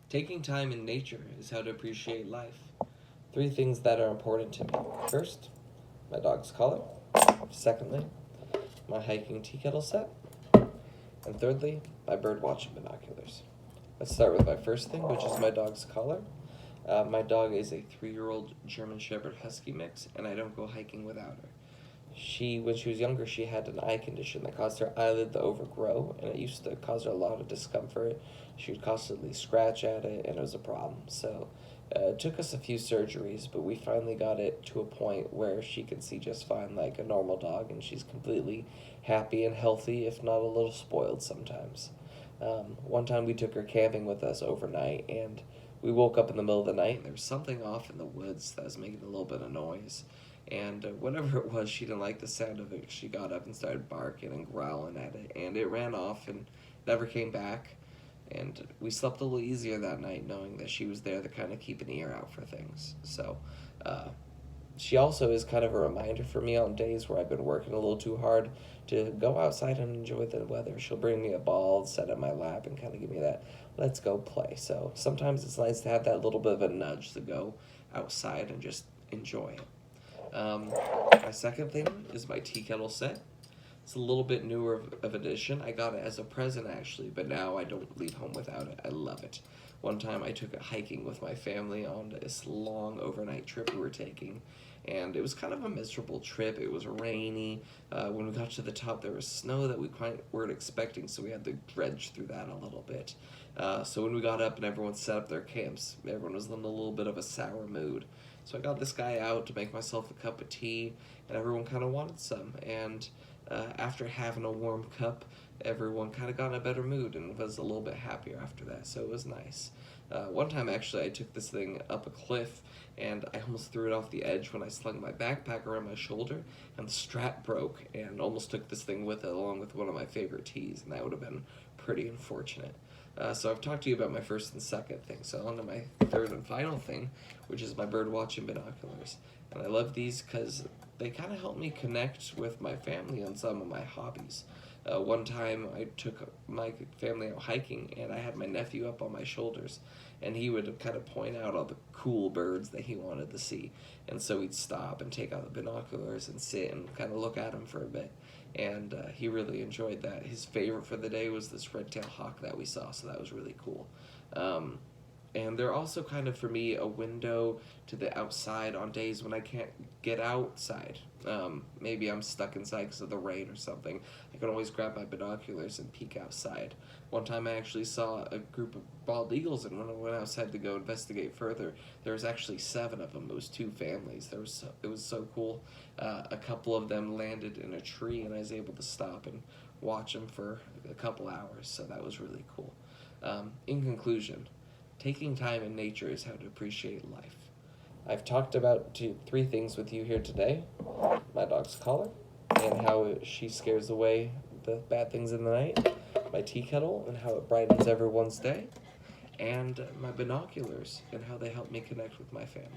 Taking time in nature is how to appreciate life. 3 things that are important to me. First, my dog's collar. Secondly, my hiking tea kettle set. And thirdly, my bird watching binoculars. Let's start with my first thing, which is my dog's collar. My dog is a 3-year-old German Shepherd Husky mix, and I don't go hiking without her. When she was younger, she had an eye condition that caused her eyelid to overgrow, and it used to cause her a lot of discomfort. She would constantly scratch at it, and it was a problem. So it took us a few surgeries, but we finally got it to a point where she can see just fine like a normal dog, and she's completely happy and healthy, if not a little spoiled sometimes. One time we took her camping with us overnight, and we woke up in the middle of the night, and there was something off in the woods that was making a little bit of noise. And whatever it was, she didn't like the sound of it. She got up and started barking and growling at it, and it ran off and never came back. And we slept a little easier that night knowing that she was there to kind of keep an ear out for things. So she also is kind of a reminder for me on days where I've been working a little too hard to go outside and enjoy the weather. She'll bring me a ball, set in my lap, and kind of give me that, let's go play. So sometimes it's nice to have that little bit of a nudge to go outside and just enjoy it. My second thing is my tea kettle set. It's a little bit newer of edition. I got it as a present actually, but now I don't leave home without it. I love it. One time I took it hiking with my family on this long overnight trip we were taking, and it was kind of a miserable trip. It was rainy. When we got to the top, there was snow that we quite weren't expecting, so we had to dredge through that a little bit. So when we got up and everyone set up their camps, everyone was in a little bit of a sour mood. So I got this guy out to make myself a cup of tea, and everyone kind of wanted some. And after having a warm cup, everyone kind of got in a better mood and was a little bit happier after that, so it was nice. One time, actually, I took this thing up a cliff, and I almost threw it off the edge when I slung my backpack around my shoulder, and the strap broke, and almost took this thing with it, along with one of my favorite teas, and that would have been pretty unfortunate. So I've talked to you about my first and second thing, so on to my third and final thing, which is my bird watching binoculars. And I love these because they kind of help me connect with my family on some of my hobbies. One time I took my family out hiking, and I had my nephew up on my shoulders, and he would kind of point out all the cool birds that he wanted to see. And so we'd stop and take out the binoculars and sit and kind of look at them for a bit. And he really enjoyed that. His favorite for the day was this red-tailed hawk that we saw, so that was really cool. And they're also kind of, for me, a window to the outside on days when I can't get outside. Maybe I'm stuck inside because of the rain or something. I can always grab my binoculars and peek outside. One time I actually saw a group of bald eagles, and when I went outside to go investigate further, there was actually 7 of them. It was 2 families. It was so cool. A couple of them landed in a tree, and I was able to stop and watch them for a couple hours, so that was really cool. In conclusion, taking time in nature is how to appreciate life. I've talked about 3 things with you here today. My dog's collar, and how she scares away the bad things in the night. My tea kettle, and how it brightens everyone's day. And my binoculars, and how they help me connect with my family.